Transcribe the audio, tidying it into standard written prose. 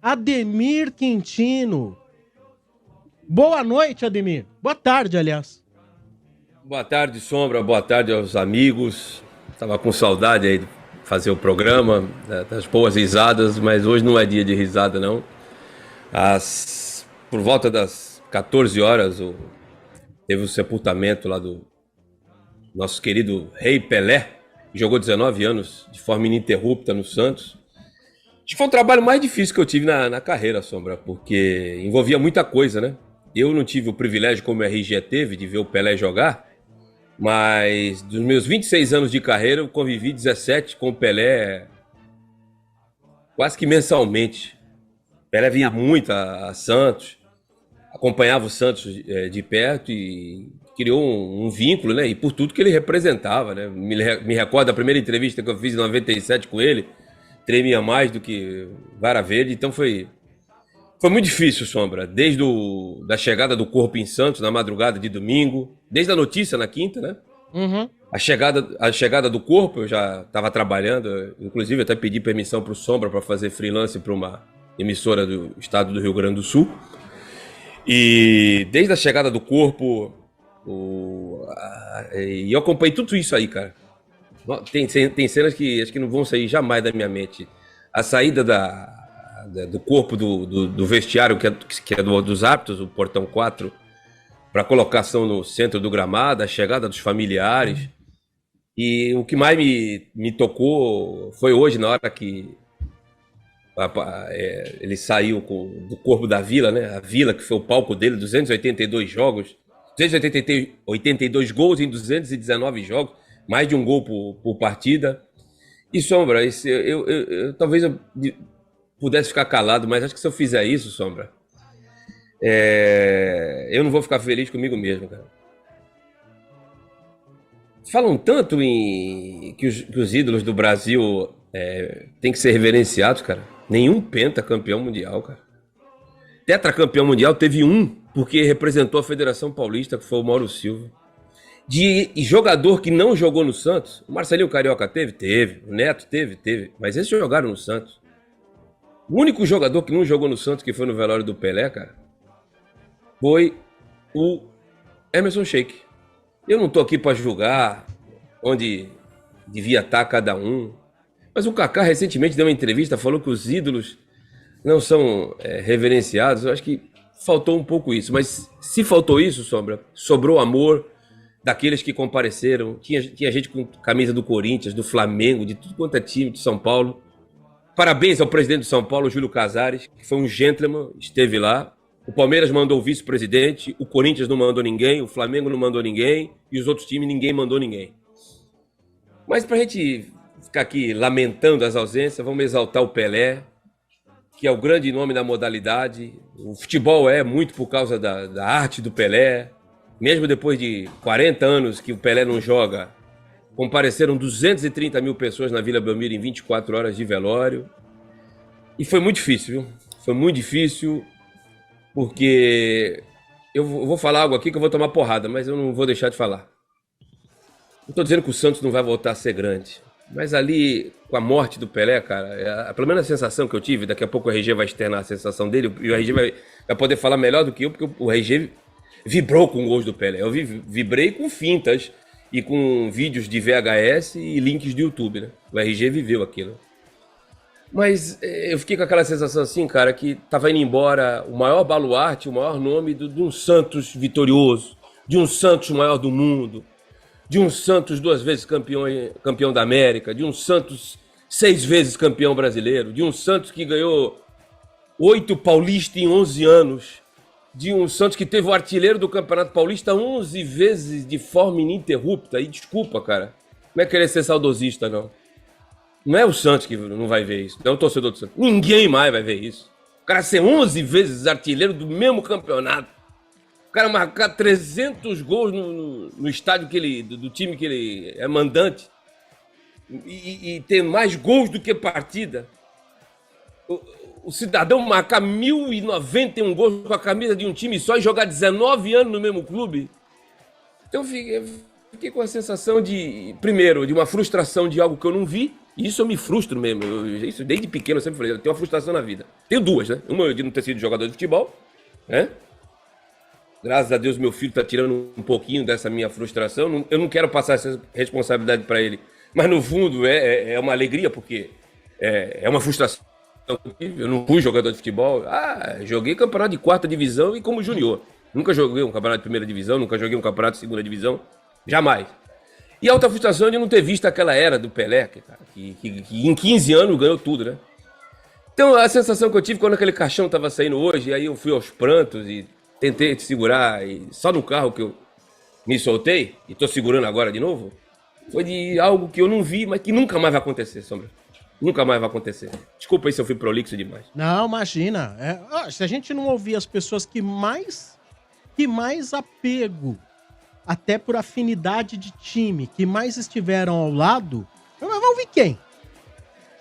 Ademir Quintino. Boa noite, Ademir. Boa tarde, aliás. Boa tarde, Sombra. Boa tarde aos amigos. Tava com saudade aí de fazer o programa, das boas risadas, mas hoje não é dia de risada, não. Por volta das 14 horas, teve o sepultamento lá do nosso querido Rei Pelé, que jogou 19 anos de forma ininterrupta no Santos. Acho que foi o trabalho mais difícil que eu tive na carreira, Sombra, porque envolvia muita coisa, né? Eu não tive o privilégio, como o RG teve, de ver o Pelé jogar, mas dos meus 26 anos de carreira, eu convivi 17 com o Pelé quase que mensalmente. O Pelé vinha muito a Santos, acompanhava o Santos de perto e criou um vínculo, né? E por tudo que ele representava, né? Me recordo da primeira entrevista que eu fiz em 97 com ele, tremia mais do que vara verde, então foi muito difícil, Sombra, desde da chegada do corpo em Santos na madrugada de domingo, desde a notícia na quinta, né? Uhum. A chegada do corpo, eu já estava trabalhando, inclusive até pedi permissão para o Sombra para fazer freelance para uma emissora do estado do Rio Grande do Sul. E desde a chegada do corpo, e eu acompanhei tudo isso aí, cara. Tem cenas que acho que não vão sair jamais da minha mente. A saída do corpo do vestiário, que é dos árbitros, o portão 4, para colocação no centro do gramado, a chegada dos familiares. E o que mais me tocou foi hoje, na hora que ele saiu do corpo da Vila, né? A Vila, que foi o palco dele, 282 jogos, 282 gols em 219 jogos, mais de um gol por partida. E, Sombra, talvez eu pudesse ficar calado, mas acho que se eu fizer isso, Sombra, eu não vou ficar feliz comigo mesmo, cara. Falam tanto que os ídolos do Brasil têm que ser reverenciados, cara. Nenhum pentacampeão mundial, cara. Tetracampeão mundial teve um, porque representou a Federação Paulista, que foi o Mauro Silva. De jogador que não jogou no Santos, o Marcelinho Carioca teve, o Neto teve, mas esses jogaram no Santos. O único jogador que não jogou no Santos, que foi no velório do Pelé, cara, foi o Emerson Sheik. Eu não tô aqui para julgar onde devia estar cada um, mas o Kaká recentemente deu uma entrevista, falou que os ídolos não são reverenciados. Eu acho que faltou um pouco isso, mas se faltou isso, Sombra, sobrou amor daqueles que compareceram. Tinha gente com camisa do Corinthians, do Flamengo, de tudo quanto é time de São Paulo. Parabéns ao presidente de São Paulo, Júlio Casares, que foi um gentleman, esteve lá. O Palmeiras mandou o vice-presidente, o Corinthians não mandou ninguém, o Flamengo não mandou ninguém, e os outros times ninguém mandou ninguém. Mas pra gente ficar aqui lamentando as ausências, vamos exaltar o Pelé, que é o grande nome da modalidade. O futebol é muito por causa da arte do Pelé. Mesmo depois de 40 anos que o Pelé não joga, compareceram 230 mil pessoas na Vila Belmiro em 24 horas de velório. E foi muito difícil, viu? Foi muito difícil, porque eu vou falar algo aqui que eu vou tomar porrada, mas eu não vou deixar de falar. Não estou dizendo que o Santos não vai voltar a ser grande, mas ali, com a morte do Pelé, cara, pelo menos a sensação que eu tive, daqui a pouco o RG vai externar a sensação dele, e o RG vai poder falar melhor do que eu, porque o RG vibrou com gols do Pelé. Eu vibrei com fintas e com vídeos de VHS e links do YouTube, né? O RG viveu aquilo. Mas eu fiquei com aquela sensação assim, cara, que tava indo embora o maior baluarte, o maior nome de um Santos vitorioso, de um Santos maior do mundo, de um Santos 2 vezes campeão da América, de um Santos 6 vezes campeão brasileiro, de um Santos que ganhou 8 paulistas em 11 anos, de um Santos que teve o artilheiro do Campeonato Paulista 11 vezes de forma ininterrupta. E desculpa, cara, não é querer ser saudosista, não. Não é o Santos que não vai ver isso, não é o torcedor do Santos. Ninguém mais vai ver isso. O cara ser 11 vezes artilheiro do mesmo campeonato. O cara marcar 300 gols no estádio do time que ele é mandante. E ter mais gols do que partida. O cidadão marcar 1.091 gols com a camisa de um time só e jogar 19 anos no mesmo clube. Então eu fiquei com a sensação primeiro, de uma frustração de algo que eu não vi, Isso eu me frustro mesmo. Isso desde pequeno eu sempre falei, eu tenho uma frustração na vida. Tenho duas, né? Uma de não ter sido jogador de futebol, né? Graças a Deus meu filho tá tirando um pouquinho dessa minha frustração. Eu não quero passar essa responsabilidade para ele. Mas no fundo é uma alegria, porque é uma frustração. Eu não fui jogador de futebol. Joguei campeonato de 4ª divisão e como junior. Nunca joguei um campeonato de 1ª divisão, nunca joguei um campeonato de 2ª divisão. Jamais. E a outra frustração de não ter visto aquela era do Pelé, cara, que em 15 anos ganhou tudo, né? Então a sensação que eu tive quando aquele caixão tava saindo hoje, e aí eu fui aos prantos e tentei te segurar, e só no carro que eu me soltei, e tô segurando agora de novo, foi de algo que eu não vi, mas que nunca mais vai acontecer, Sombra. Nunca mais vai acontecer. Desculpa aí se eu fui prolixo demais. Não, imagina. Se a gente não ouvir as pessoas que mais apego, até por afinidade de time, que mais estiveram ao lado, vai ouvir quem?